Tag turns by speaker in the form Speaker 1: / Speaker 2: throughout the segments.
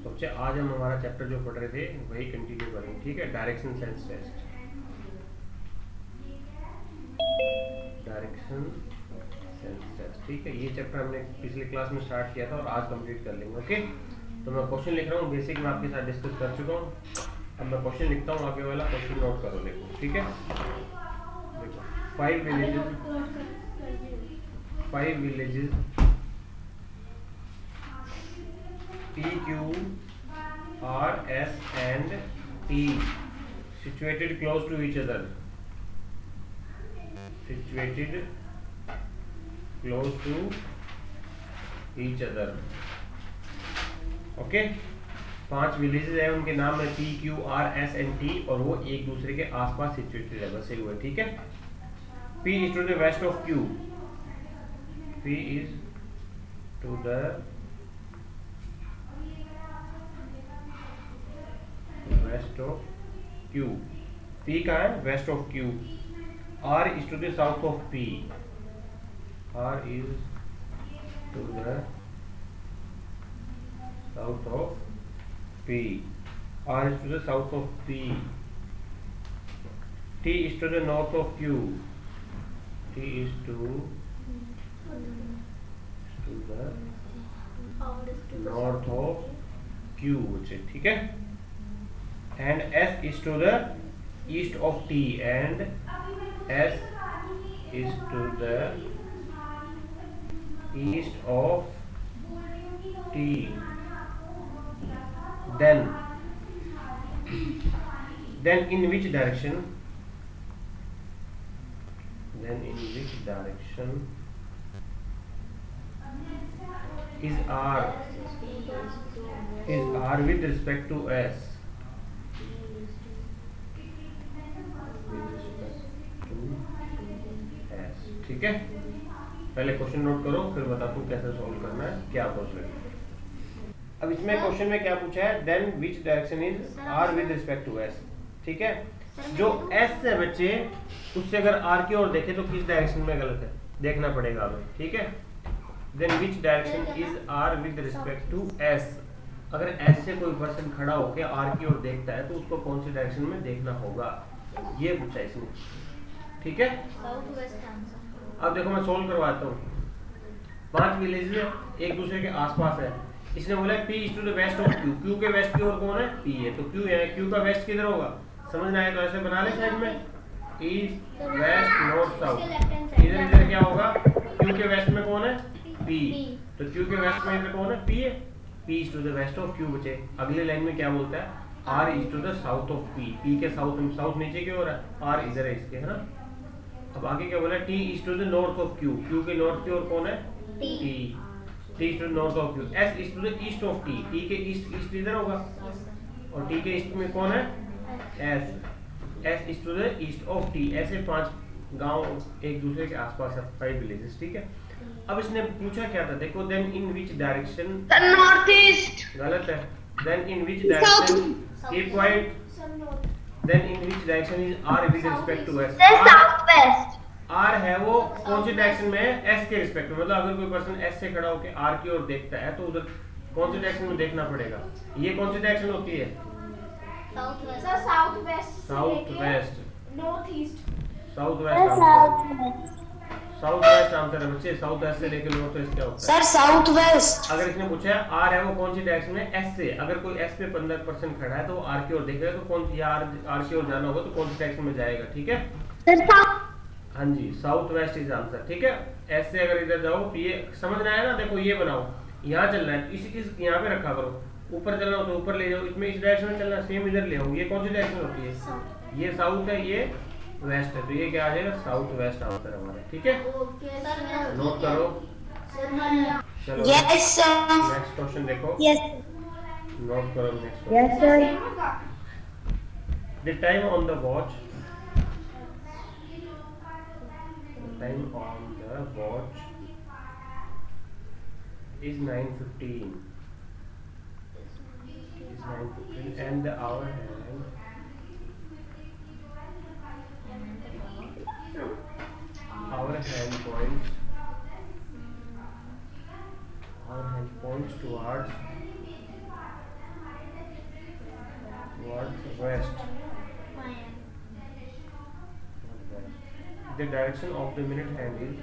Speaker 1: तो बच्चे आज हम हमारा चैप्टर जो पढ़ रहे थे वही कंटिन्यू करेंगे, ठीक है। Direction sense test, direction sense test, ठीक है। ये चैप्टर हमने पिछली क्लास में स्टार्ट किया था और आज कंप्लीट कर लेंगे, ओके। तो मैं क्वेश्चन लिख रहा हूँ, बेसिक मैं आपके साथ डिस्कस कर चुका हूँ। अब मैं क्वेश्चन लिखता हूँ, आगे वाला क्वेश्चन नोट करो, देखो, ठीक है। देखो, 5 villages P, Q, R, S and T situated close to each other, situated close to each other, okay. 5 villages है, उनके नाम है P, Q, R, S and T और वो एक दूसरे के आसपास सिचुएटेड है, बसे हुए, ठीक है। P is to the west of Q, P is to the west of Q, P कहाँ है, west of Q। R is to the south of P, R is to the south of P, R is to the south of P। T is to the north of Q, T is to the north of Q, ठीक है। And S is to the east of T, and S is to the east of T। Then in which direction? Then in which direction is R? Is R with respect to S? ठीक है। पहले question note करो, फिर बताता हूँ कैसे solve करना है, क्या पूछ रहे हैं। अब इसमें क्वेश्चन में क्या पूछा है, then which direction is R with respect to S, ठीक है। जो एस है बच्चे, उससे अगर आर की ओर देखे तो किस डायरेक्शन में गलत है, देखना पड़ेगा हमें, ठीक है। Then which direction is R with respect to S, अगर एस से कोई पर्सन खड़ा होकर आर की ओर देखता है तो उसको कौन सी डायरेक्शन में देखना होगा, ये पूछा है इसने, ठीक है। अब देखो मैं सोल्व करवाता हूँ। 5 विलेज एक दूसरे के आसपास है, इसने बोला P is to the west of Q, Q के वेस्ट की ओर कौन है, P है, तो Q है, Q का वेस्ट किधर होगा, समझना है तो ऐसे बना ले साइड में, ईस्ट वेस्ट नॉर्थ साउथ, इधर इधर क्या होगा, Q के वेस्ट में कौन है, P, तो Q के वेस्ट में इधर कौन है, P है, P is to the west of Q बचे। अगले लाइन में क्या बोलता है, R is to the south of P, P के साउथ नीचे की ओर है, R इधर है इसके, है ना। अब आगे क्या बोला, T is to the north of Q, Q के नॉर्थ की ओर कौन है, T, T is to the north of Q, S is to the east of T, T के ईस्ट इधर होगा और T के ईस्ट में कौन है, S is to the east of T। ऐसे 5 गांव एक दूसरे के आसपास है, 5 विलेजेस, ठीक है। अब इसने पूछा क्या था, देखो, then in which direction,
Speaker 2: north east,
Speaker 1: गलत है। Then in which direction, keep quiet, then in which direction is R with respect to S,
Speaker 2: south west.
Speaker 1: R है वो कौन सी डायरेक्शन में है, S के रिस्पेक्ट में, मतलब अगर कोई पर्सन S से खड़ा होकर R की ओर देखता है तो उधर कौन सी डायरेक्शन में देखना पड़ेगा, ये कौन सी डायरेक्शन होती है,
Speaker 3: south west,
Speaker 1: south west,
Speaker 3: north east,
Speaker 1: south west, south west answer है बच्चे। साउथ वेस्ट से लेकर नॉर्थ वेस्ट क्या होता है,
Speaker 2: सर साउथ वेस्ट।
Speaker 1: अगर इसने पूछा है R है वो कौन सी डायरेक्शन में, S से, अगर कोई S पे 15% खड़ा है तो वो R की ओर देखेगा, तो कौन सी R की ओर जाना होगा तो कौन सी डायरेक्शन में जाएगा, ठीक है। हाँ जी, साउथ वेस्ट इज आंसर, ठीक है। S से अगर इधर जाओ तो ये समझना है ना, देखो ये बनाओ, यहाँ चलना है, इस यहाँ पे रखा करो, ऊपर चलना हो तो ऊपर ले जाओ, इसमें इस डायरेक्शन में चलना, सेम इधर ले आओ, ये कौन सी डायरेक्शन होती है, ये साउथ है, ये वेस्ट है, तो ये क्या आ जाएगा, साउथ वेस्ट आंसर हमारा, ठीक है। नोट करो, चलो
Speaker 2: यस सर,
Speaker 1: नेक्स्ट क्वेश्चन देखो,
Speaker 2: यस
Speaker 1: नोट करो next
Speaker 2: yes sir.
Speaker 1: The time on the watch, time on the watch is 9:15, and the hour hand points towards west. The direction of the minute hand is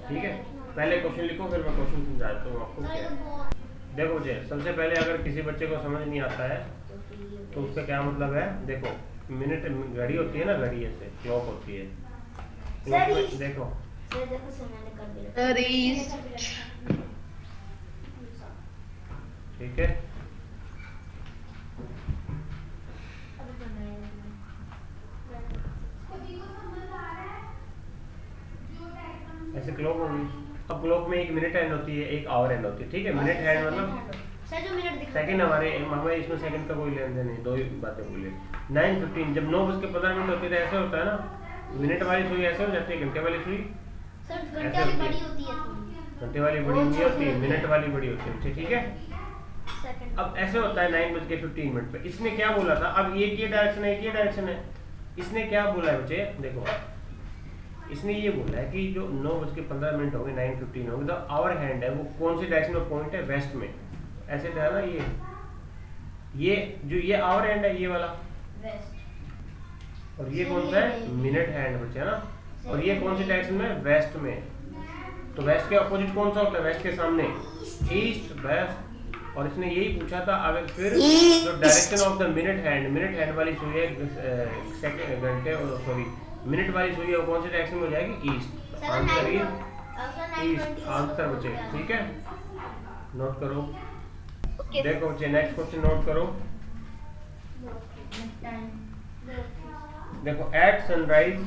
Speaker 1: ठीक है। पहले question लिखो फिर मैं question समझाता हूँ आपको क्या है। देखो बच्चे, सबसे पहले अगर किसी बच्चे को समझ नहीं आता है तो उसका क्या मतलब है। देखो मिनट घड़ी होती है ना, घड़ी ऐसे क्लॉक होती है, क्लॉक में देखो ठीक है। ऐसे क्लॉक होगी। अब क्लॉक में एक मिनट हैंड होती है, एक आवर हैंड होती है, ठीक है। मिनट हैंड मतलब सेकंड, हमें इसमें सेकंड का कोई लेन देन नहीं, दो ही बातें बोलिए। 9:15 जब 9:15 होती है तो ऐसे होता है ना, मिनट वाली सुई ऐसे हो जाती है, घंटे वाली सुई
Speaker 3: घंटे वाली बड़ी होती है,
Speaker 1: घंटे वाली बड़ी नहीं होती है, मिनट वाली बड़ी होती है, ठीक है। अब ऐसे होता है 9:15 पे। इसने क्या बोला था, अब ये डायरेक्शन है, ये डायरेक्शन है। इसने क्या बोला है बच्चे, देखो इसने ये बोला है कि जो 9:15 होंगे, 9:15 होंगे, तो आवर हैंड है वो कौन सी डायरेक्शन में पॉइंट है, वेस्ट में। ऐसे था ना, ये जो ये आवर हैंड है, ये वाला वेस्ट, और ये कौन सा है, मिनट हैंड बच्चे ना। और ये कौन सी डायरेक्शन में, वेस्ट में। तो वेस्ट के अपोजिट कौन सा होता है, वेस्ट के सामने ईस्ट, वेस्ट। और इसने यही पूछा था। अगर फिर जो direction of the minute hand वाली सुई है, सेकंड घंटे सॉरी मिनट वाली सुई है, वो कौन सी डायरेक्शन में हो जाएगी, east. Answer is east, answer बच्चे, ठीक है। नोट करो। देखो बच्चे नेक्स्ट क्वेश्चन नोट करो। देखो at sunrise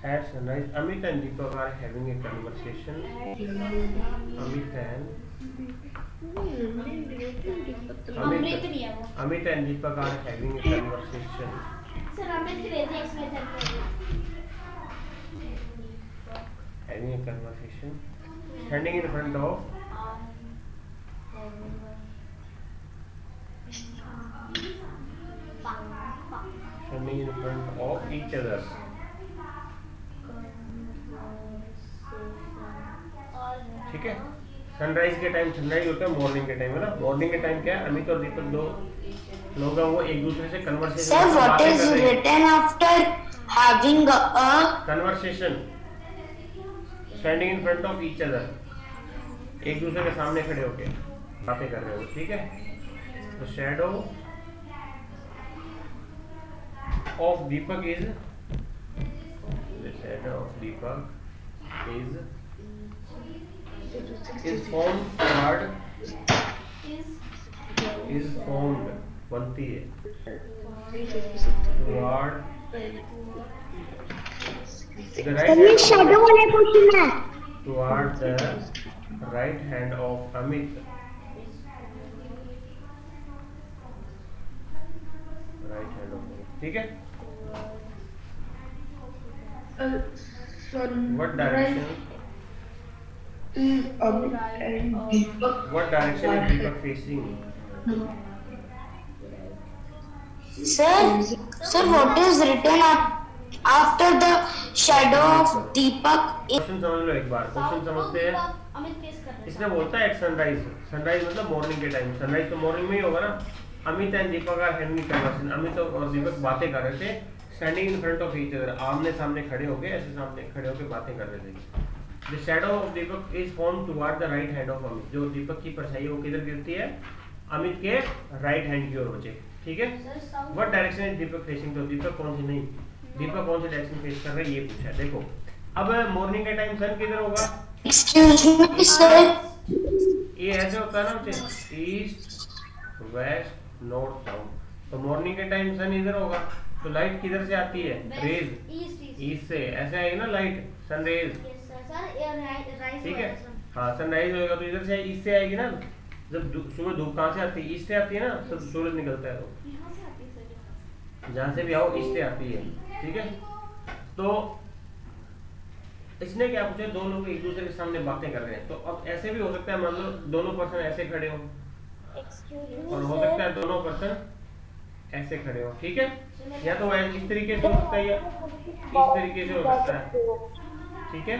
Speaker 1: Amit and Deepak are having a conversation. Amit and Deepak are having a conversation.
Speaker 3: Sir, Amit crazy explain
Speaker 1: Having a conversation. Standing in front of each other. ठीक है। Sunrise के time sunrise होता है, morning के time है ना। Morning के time क्या है, अमित और दीपक दो लोग हैं, वो एक दूसरे से conversation
Speaker 2: Sir, what is written after having a
Speaker 1: conversation? Standing in front of each other. एक दूसरे के सामने खड़े होके बातें कर रहे हो, ठीक है। The shadow of Deepak is formed बनती है toward the right hand
Speaker 2: shadow वाला क्वेश्चन है,
Speaker 1: toward the right hand of Amit. Right hand of Amit, ठीक है। What direction? What direction is Deepak facing?
Speaker 2: Sir, what is written after the shadow of Deepak?
Speaker 1: Question समझ लो एक बार, question समझते हैं।
Speaker 3: Amit face कर रहा है।
Speaker 1: इसने बोलता है एट सनराइज, सनराइज मतलब मॉर्निंग के टाइम, सनराइज तो मॉर्निंग में ही होगा ना। Amit and Deepak are having conversation, Amit और दीपक बातें कर रहे थे। Standing in front of each other, आमने सामने खड़े होके, ऐसे सामने खड़े होके बातें कर रहे थे। The shadow of Deepak is formed toward the right hand of Amit, जो दीपक की परछाई वो किधर गिरती है, अमित के राइट हैंड की ओर बचे, ठीक है। What direction is Deepak facing, तो दीपक कौन सी नहीं, दीपक कौन सी डायरेक्शन फेस कर रहा है, ये पूछा है। देखो अब मॉर्निंग के टाइम सन किधर होगा,
Speaker 2: Excuse me, sir.
Speaker 1: ये ऐसे होता है ना बच्चे, ईस्ट वेस्ट नॉर्थ साउथ। तो मॉर्निंग के टाइम सन इधर होगा, तो लाइट किधर से आती है, रेज ईस्ट से, ऐसे आएगी ना लाइट, सन रेज, ठीक है। हाँ सनराइज होगा तो इधर से ईस्ट से आएगी ना। जब सुबह धूप कहाँ से आती है, ईस्ट से आती है ना, सब सूरज निकलता है तो जहाँ से भी आओ ईस्ट से आती है, ठीक है। तो इसने क्या पूछा, दो लोग एक दूसरे के सामने बातें कर रहे हैं। तो अब ऐसे भी हो सकता है, मान लो दोनों पर्सन ऐसे खड़े हो, और हो सकता है दोनों पर्सन ऐसे खड़े हो, ठीक है। या तो इस तरीके से हो सकता है या इस तरीके से हो सकता है, ठीक है।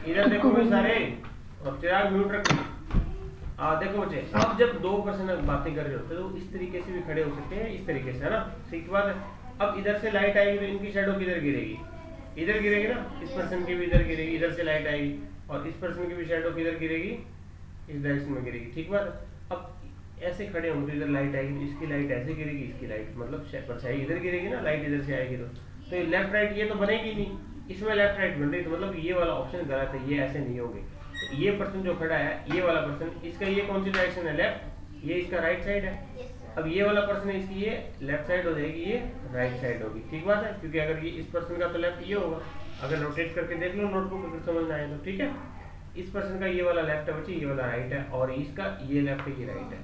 Speaker 1: इधर देखो भाई सारे, और चिराग म्यूट रखो। देखो बच्चे, अब जब दो पर्सन बातें कर रहे होते हैं तो इस तरीके से भी खड़े हो सकते हैं, इस तरीके से, है ना, ठीक बात है। अब इधर से लाइट आएगी तो इनकी शैडो किधर गिरेगी, इधर गिरेगी ना, इस पर्सन की भी इधर गिरेगी, इधर से लाइट आएगी, और इस पर्सन की भी शैडो किधर गिरेगी, इस डायरेक्शन में गिरेगी, ठीक बात है। अब ऐसे खड़े होंगे तो इधर लाइट आएगी तो इसकी लाइट ऐसे गिरेगी, इसकी लाइट मतलब परछाई इधर गिरेगी ना, लाइट इधर से आएगी तो ये लेफ्ट राइट ये तो बनेगी नहीं, इसमें लेफ्ट राइट बन रही, तो मतलब ये वाला ऑप्शन गलत है, ये ऐसे नहीं होंगे। तो ये पर्सन जो खड़ा है, ये वाला पर्सन, इसका ये कौन सी डायरेक्शन है, लेफ्ट, ये इसका राइट साइड है। अब ये वाला पर्सन है, इसकी ये लेफ्ट साइड हो जाएगी, ये राइट साइड होगी, ठीक बात है, क्योंकि अगर ये इस पर्सन का तो लेफ्ट ये होगा, अगर रोटेट करके देख लो नोटबुक अगर समझ में आए तो, ठीक है। इस पर्सन का ये वाला लेफ्ट है बच्चे, ये वाला राइट है, और इसका ये लेफ्ट है, ये राइट है।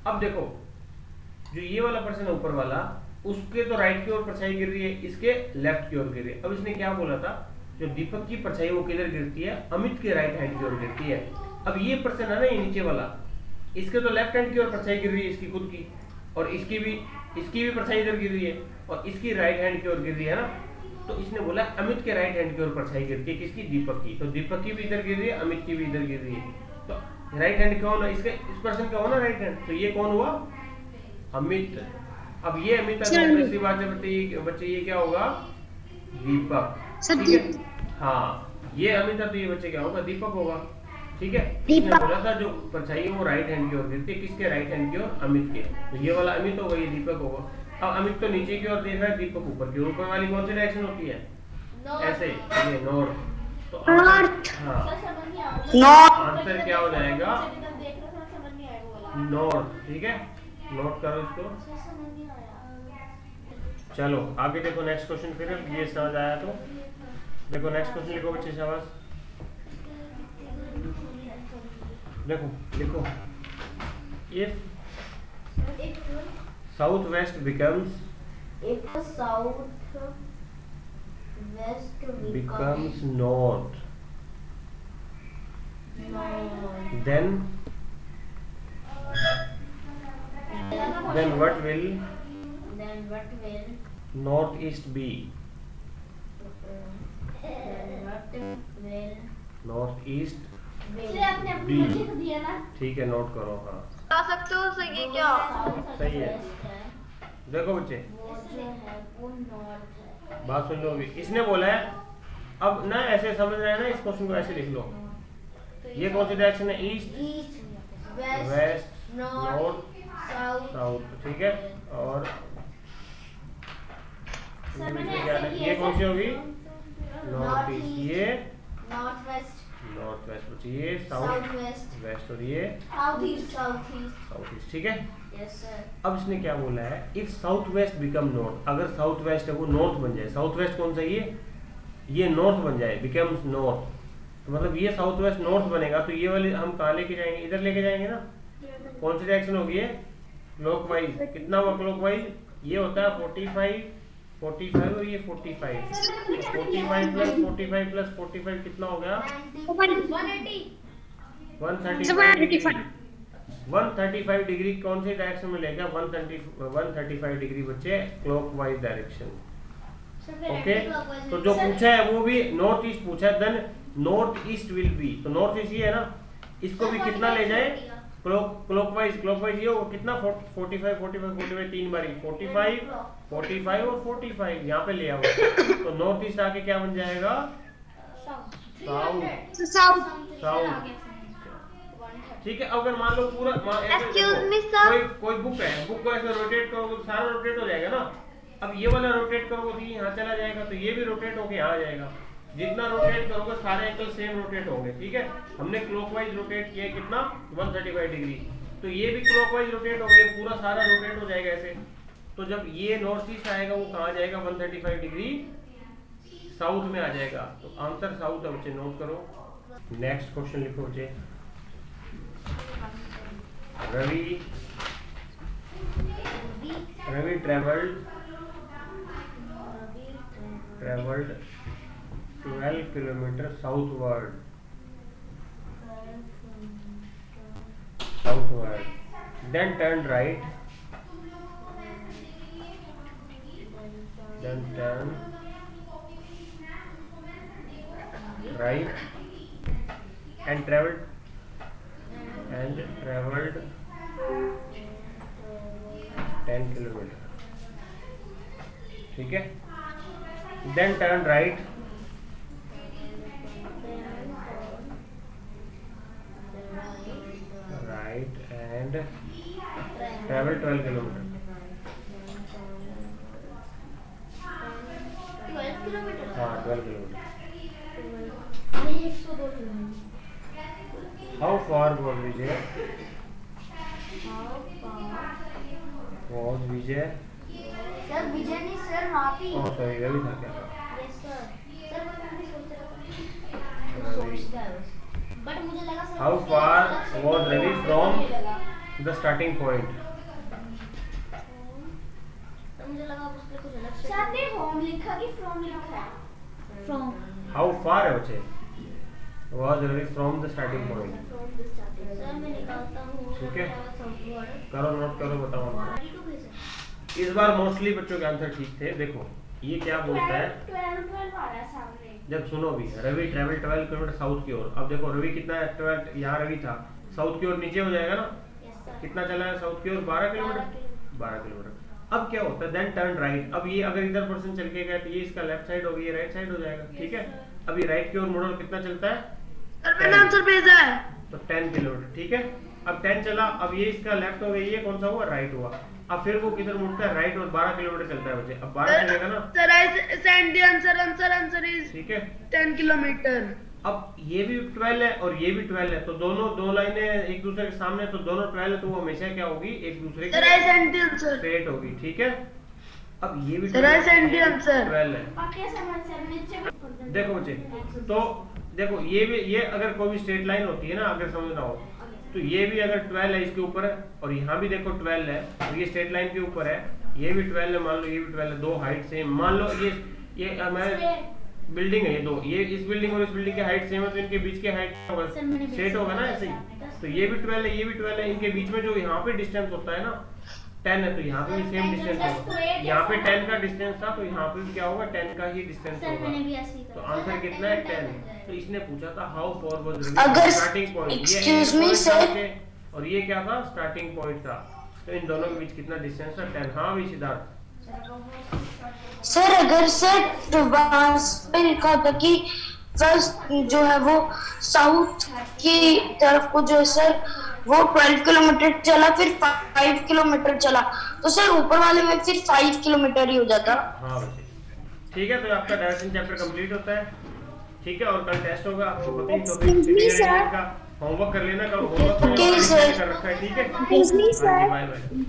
Speaker 1: अब देखो जो ये वाला पर्सन है ऊपर वाला, उसके तो राइट की ओर परछाई गिर रही है, इसके लेफ्ट की ओर गिर रही है। अब इसने क्या बोला था, जो दीपक की परछाई वो किधर गिरती है, अमित के राइट हैंड की ओर गिरती है। अब ये पर्सन है ना, ये नीचे वाला, इसके तो लेफ्ट हैंड की ओर परछाई गिर रही है इसकी खुद की, और इसकी भी परछाई इधर गिर रही है, और इसकी राइट हैंड की ओर गिर रही है ना। तो इसने बोला अमित के राइट हैंड की ओर परछाई गिरती है, किसकी, दीपक की। तो दीपक की भी इधर गिर रही है, अमित की भी इधर गिर रही है। तो राइट हैंड कौन है, इसका, इस पर्सन का हो ना राइट हैंड, तो ये कौन हुआ, अमित। अब ये अमित है तो दूसरी बात है बच्चे ये क्या होगा, दीपक, ठीक है। हाँ, ये अमित है तो ये बच्चे क्या होगा, दीपक होगा, ठीक है। इसने बोला था जो परछाई है वो राइट हैंड की ओर गिरती है, किसके, राइट हैंड की ओर, अमित के। तो ये वाला अमित होगा, ये दीपक होगा। अब अमित तो नीचे की ओर देख रहा है, दीपक ऊपर की ओर। ऊपर वाली कौन सी डायरेक्शन होती है, ऐसे, ये नॉर्थ। तो हाँ, आंसर क्या हो जाएगा, नॉर्थ, ठीक है। नोट करो इसको। चलो आगे देखो नेक्स्ट क्वेश्चन, फिर ये समझ आया तो देखो नेक्स्ट क्वेश्चन लिखो बच्चे, शाबाश। देखो लिखो, if south west becomes north, then what will northeast be, northeast B, ठीक है, नोट करो। हाँ
Speaker 2: बता सकते हो सही है क्या,
Speaker 1: सही है। देखो बच्चे बात सुन लो, इसने बोला है, अब ना ऐसे समझ रहे हैं ना, इस क्वेश्चन को ऐसे लिख लो, ये कौन सी डायरेक्शन है, ईस्ट, वेस्ट, नॉर्थ, साउथ, ठीक है। और ये कौन सी होगी, नॉर्थ ईस्ट, ये नॉर्थ वेस्ट बच्चे, ये साउथ वेस्ट, और ये साउथ ईस्ट, ठीक है। अब इसने क्या बोला है, if south west become north, अगर साउथ वेस्ट है वो नॉर्थ बन जाए, साउथ वेस्ट कौन सा, ये नॉर्थ बन जाए, बिकम्स नॉर्थ, तो मतलब ये साउथ वेस्ट नॉर्थ बनेगा, तो ये वाले हम कहाँ लेके जाएंगे, इधर लेके जाएंगे ना। कौन सी डायरेक्शन होगी, क्लॉकवाइज। कितना हुआ क्लॉकवाइज, ये होता है 45 और ये 45, 45 प्लस 45 प्लस 45 कितना हो गया, 135 डिग्री। कौन सी डायरेक्शन में लेगा, 135 डिग्री बच्चे, क्लॉकवाइज डायरेक्शन, ओके। तो जो पूछा है वो भी नॉर्थ ईस्ट पूछा है, then north east will be, तो नॉर्थ ईस्ट ये है ना, इसको भी कितना ले जाए, क्लॉकवाइज ये होगा कितना, 45 तीन बारी, 45 और 45 यहाँ पे ले आओ, तो नॉर्थ ईस्ट आके क्या बन जाएगा, साउथ, ठीक है। अगर मान लो पूरा कोई बुक है, बुक को ऐसे रोटेट करोगे तो सारा रोटेट हो जाएगा ना। अब ये वाला रोटेट करोगे तो यहाँ चला जाएगा, तो ये भी रोटेट होके यहाँ आ जाएगा। जितना रोटेट करोगे सारे एंगल सेम रोटेट होंगे, ठीक है। हमने क्लॉकवाइज रोटेट किया कितना, 135 डिग्री, तो ये भी क्लॉकवाइज रोटेट हो गया, पूरा सारा रोटेट हो जाएगा ऐसे। तो जब ये नॉर्थ ईस्ट आएगा वो कहाँ जाएगा, 135 डिग्री साउथ में आ जाएगा, तो आंसर साउथ है बच्चे, नोट करो। नेक्स्ट क्वेश्चन लिखो बच्चे, Ravi travelled 12 kilometre southward then turn right, then turn right and traveled 10 kilometre, ठीक है। then turn right, and travel 12 kilometre,
Speaker 3: 12 kilometre.
Speaker 1: हाँ 12 kilometre.
Speaker 3: 102 kilometre.
Speaker 1: How far was Vijay? Was Vijay?
Speaker 3: Sir Vijay नहीं sir Vapi.
Speaker 1: Oh sorry, Ravi था क्या?
Speaker 3: Yes sir. Sir वो मैं भी सोच रहा था।
Speaker 1: रवि।
Speaker 3: सोचता है बट मुझे लगा sir
Speaker 1: How far was Ravi from the starting point?
Speaker 3: तो मुझे लगा उसके कुछ अलग से सर ने होम लिखा कि फ्रॉम लिखा है। फ्रॉम
Speaker 1: How far है बच्चे? Was Ravi from the starting point?
Speaker 3: Sir मैं निकालता हूँ।
Speaker 1: ठीक है।
Speaker 3: सॉफ्टवेयर
Speaker 1: करो नोट करो, बताओ हमको।
Speaker 3: 32 कैसे?
Speaker 1: इस बार मोस्टली बच्चों के आंसर ठीक थे। देखो ये क्या बोलता है,
Speaker 3: 12 आ रहा है सामने।
Speaker 1: जब सुनो भी, रवि ट्रेवल 12 किलोमीटर साउथ की ओर। अब देखो रवि कितना है, 12, यहाँ रवि था साउथ की ओर, नीचे हो जाएगा ना।
Speaker 3: Yes sir.
Speaker 1: कितना चला है साउथ की ओर? 12 किलोमीटर। 12 किलोमीटर। अब क्या होता है, देन टर्न राइट। अब ये अगर इधर पर्सन चल के गया तो ये इसका लेफ्ट साइड होगी, ये राइट साइड हो जाएगा, ठीक है। अब ये राइट की ओर मुड़ो, कितना चलता है?
Speaker 4: सर मैंने आंसर भेजा है।
Speaker 1: तो 10 किलोमीटर, ठीक है। अब 10 चला, अब ये इसका लेफ्ट हो गया, ये कौन सा हुआ? राइट हुआ। अब फिर वो किधर मुड़ता है? राइट, और 12 किलोमीटर चलता है बच्चे। अब 12 चलेगा ना,
Speaker 4: sir I send the answer is
Speaker 1: ठीक है।
Speaker 4: 10 किलोमीटर।
Speaker 1: अब ये भी 12 है और ये भी 12 है, तो दोनों दो लाइनें एक दूसरे के सामने, तो दोनों 12 है, तो वो हमेशा क्या होगी? एक दूसरे
Speaker 4: sir I send the answer.
Speaker 1: Straight होगी, ठीक है। अब ये भी
Speaker 4: sir I send the answer.
Speaker 1: 12 है।
Speaker 3: बाकी समझ सर नीचे
Speaker 1: देखो बच्चे, तो देखो ये भी, ये अगर कोई भी स्ट्रेट लाइन होती है ना, अगर समझना हो तो ये भी अगर 12 है इसके ऊपर है, और यहाँ भी देखो 12 है, और ये स्ट्रेट लाइन के ऊपर है, ये भी 12 है, मान लो ये भी 12 है, दो हाइट सेम। मान लो ये हमारे बिल्डिंग है, ये दो, ये इस बिल्डिंग और इस बिल्डिंग की हाइट सेम है, तो इनके बीच की हाइट स्ट्रेट होगा ना ऐसे ही। तो ये भी 12 है, ये भी 12 है, इनके बीच में जो यहाँ पे डिस्टेंस होता है ना 10 है, तो यहाँ पे भी सेम डिस्टेंस होगा। यहाँ पे 10 का डिस्टेंस था, तो यहाँ पे भी क्या होगा? 10 का ही डिस्टेंस
Speaker 3: सर मैंने भी
Speaker 1: होगा।
Speaker 3: ऐसे ही
Speaker 1: तो
Speaker 3: करा।
Speaker 1: आंसर कितना है? 10। तो इसने पूछा था हाउ फॉर वाज
Speaker 2: अगर
Speaker 1: starting point,
Speaker 2: excuse me, sir।
Speaker 1: और ये क्या था? स्टार्टिंग पॉइंट था। तो इन दोनों के बीच कितना डिस्टेंस था? 10। हाँ भी सिद्धार्थ।
Speaker 2: सर अगर सर ट्रांस पे लिखा था कि फर्स्ट जो है वो साउथ की तरफ को जो है सर वो 12 किलोमीटर चला, फिर 5 किलोमीटर चला, तो सर ऊपर वाले में फिर 5 किलोमीटर ही हो जाता।
Speaker 1: हाँ बच्चे, ठीक है। तो आपका डायरेक्शन चैप्टर कंप्लीट होता है, ठीक है। और कल टेस्ट होगा, आपको पता ही, तो होमवर्क कर लेना, कल होमवर्क कर रखा है, ठीक है।
Speaker 2: Excuse me, sir।
Speaker 1: Bye bye.